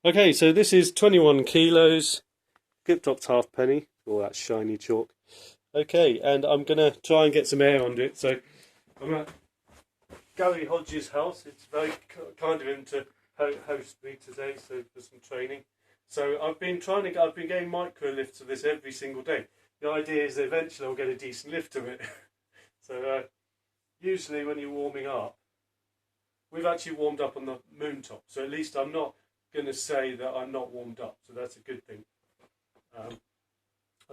Okay, so this is 21 kilos, Gripcraft.HPK, all that shiny chalk. Okay, and I'm going to try and get some air under it. So I'm at Gary Hodges' house. It's very kind of him to host me today, so for some training. So I've been getting micro lifts of this every single day. The idea is that eventually I'll get a decent lift of it. So usually when you're warming up, we've actually warmed up on the moon top, so at least I'm not going to say that I'm not warmed up, so that's a good thing. I'm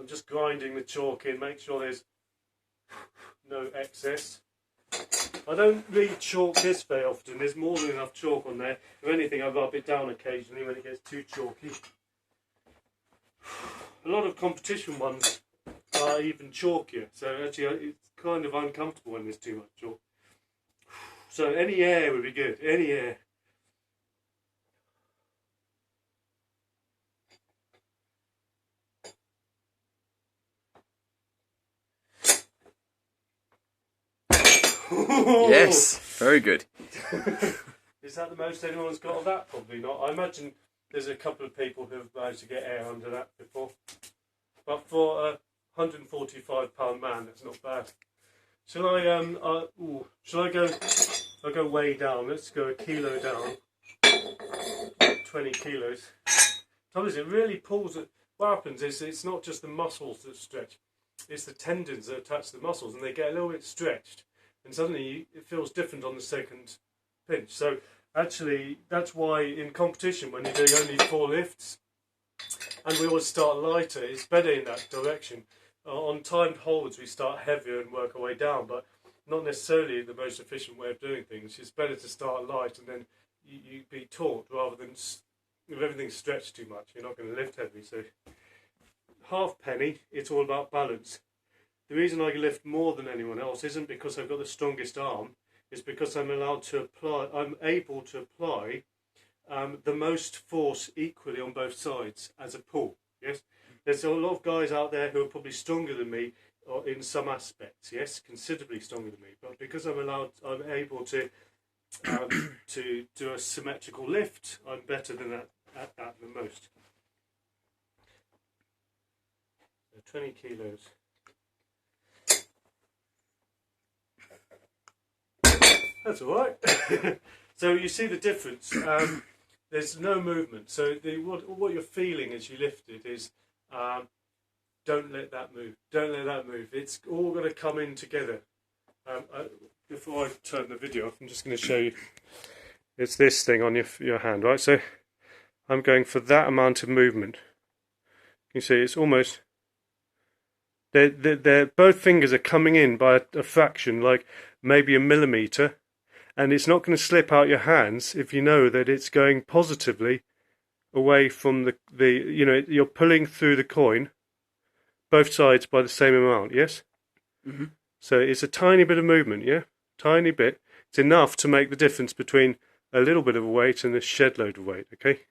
just grinding the chalk in, make sure there's no excess. I don't read chalk this very often, there's more than enough chalk on there. If anything, I rub it down occasionally when it gets too chalky. A lot of competition ones are even chalkier, so actually it's kind of uncomfortable when there's too much chalk. So any air would be good, any air. Yes, very good. Is that the most anyone's got of that? Probably not. I imagine there's a couple of people who have managed to get air under that before. But for a 145-pound man, that's not bad. Shall I I'll go way down. Let's go a kilo down. 20 kilos. Trouble is, it really pulls it. What happens is it's not just the muscles that stretch, it's the tendons that attach to the muscles, and they get a little bit stretched. And suddenly it feels different on the second pinch. So actually, that's why in competition, when you're doing only 4 lifts, and we always start lighter, it's better in that direction. On timed holds, we start heavier and work our way down, but not necessarily the most efficient way of doing things. It's better to start light and then you be taut rather than if everything's stretched too much, you're not going to lift heavy. So halfpenny, it's all about balance. The reason I lift more than anyone else isn't because I've got the strongest arm. It's because I'm able to apply the most force equally on both sides as a pull. Yes, there's a lot of guys out there who are probably stronger than me, or in some aspects. Yes, considerably stronger than me. But because I'm able to do a symmetrical lift, I'm better than that at the most. So 20 kilos. That's all right. So you see the difference. There's no movement. So what you're feeling as you lift it is, don't let that move. Don't let that move. It's all going to come in together. Before I turn the video off, I'm just going to show you. It's this thing on your hand, right? So I'm going for that amount of movement. You see, it's almost. Both fingers are coming in by a fraction, like maybe a millimetre. And it's not going to slip out your hands if you know that it's going positively away from you're pulling through the coin, both sides by the same amount, yes? Mm-hmm. So it's a tiny bit of movement, yeah? Tiny bit. It's enough to make the difference between a little bit of weight and a shed load of weight, okay?